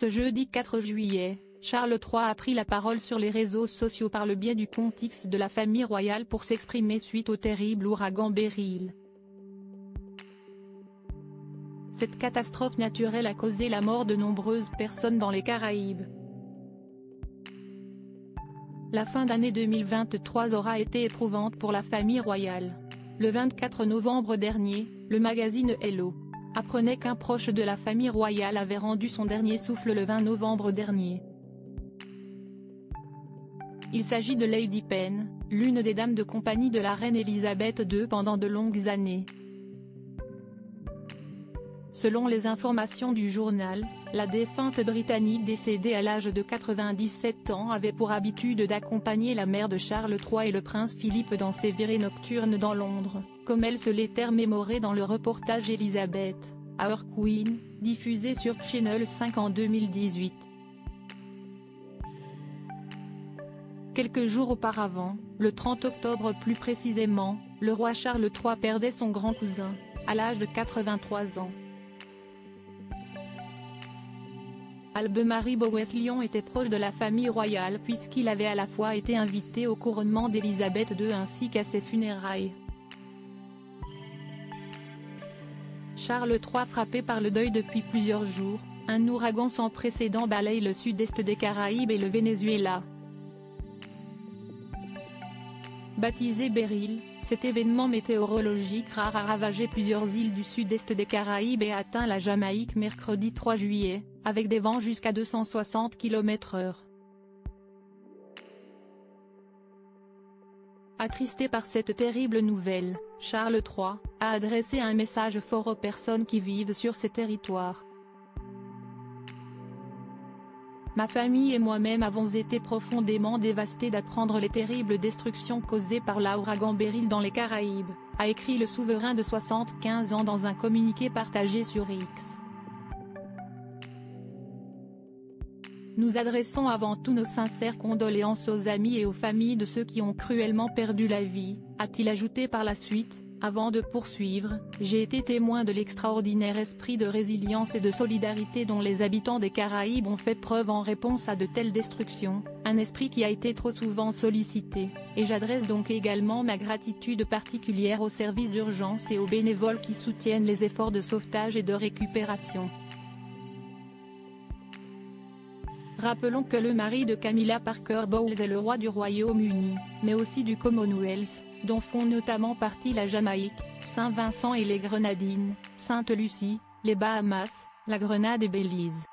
Ce jeudi 4 juillet, Charles III a pris la parole sur les réseaux sociaux par le biais du compte X de la famille royale pour s'exprimer suite au terrible ouragan Beryl. Cette catastrophe naturelle a causé la mort de nombreuses personnes dans les Caraïbes. La fin d'année 2023 aura été éprouvante pour la famille royale. Le 24 novembre dernier, le magazine Hello apprenait qu'un proche de la famille royale avait rendu son dernier souffle le 20 novembre dernier. Il s'agit de Lady Penn, l'une des dames de compagnie de la reine Elisabeth II pendant de longues années. Selon les informations du journal, la défunte Britannique décédée à l'âge de 97 ans avait pour habitude d'accompagner la mère de Charles III et le prince Philippe dans ses virées nocturnes dans Londres, comme elle se l'était mémoré dans le reportage Elizabeth, Our Queen, diffusé sur Channel 5 en 2018. Quelques jours auparavant, le 30 octobre plus précisément, le roi Charles III perdait son grand cousin, à l'âge de 83 ans. Albemarie Bowes-Lyon était proche de la famille royale puisqu'il avait à la fois été invité au couronnement d'Élisabeth II ainsi qu'à ses funérailles. Charles III frappé par le deuil depuis plusieurs jours, un ouragan sans précédent balaye le sud-est des Caraïbes et le Venezuela. Baptisé Beryl, cet événement météorologique rare a ravagé plusieurs îles du sud-est des Caraïbes et a atteint la Jamaïque mercredi 3 juillet, avec des vents jusqu'à 260 km/h. Attristé par cette terrible nouvelle, Charles III a adressé un message fort aux personnes qui vivent sur ces territoires. Ma famille et moi-même avons été profondément dévastés d'apprendre les terribles destructions causées par l'ouragan Beryl dans les Caraïbes, a écrit le souverain de 75 ans dans un communiqué partagé sur X. Nous adressons avant tout nos sincères condoléances aux amis et aux familles de ceux qui ont cruellement perdu la vie, a-t-il ajouté par la suite. Avant de poursuivre, j'ai été témoin de l'extraordinaire esprit de résilience et de solidarité dont les habitants des Caraïbes ont fait preuve en réponse à de telles destructions, un esprit qui a été trop souvent sollicité, et j'adresse donc également ma gratitude particulière aux services d'urgence et aux bénévoles qui soutiennent les efforts de sauvetage et de récupération. Rappelons que le mari de Camilla Parker Bowles est le roi du Royaume-Uni, mais aussi du Commonwealth, dont font notamment partie la Jamaïque, Saint-Vincent et les Grenadines, Sainte-Lucie, les Bahamas, la Grenade et Belize.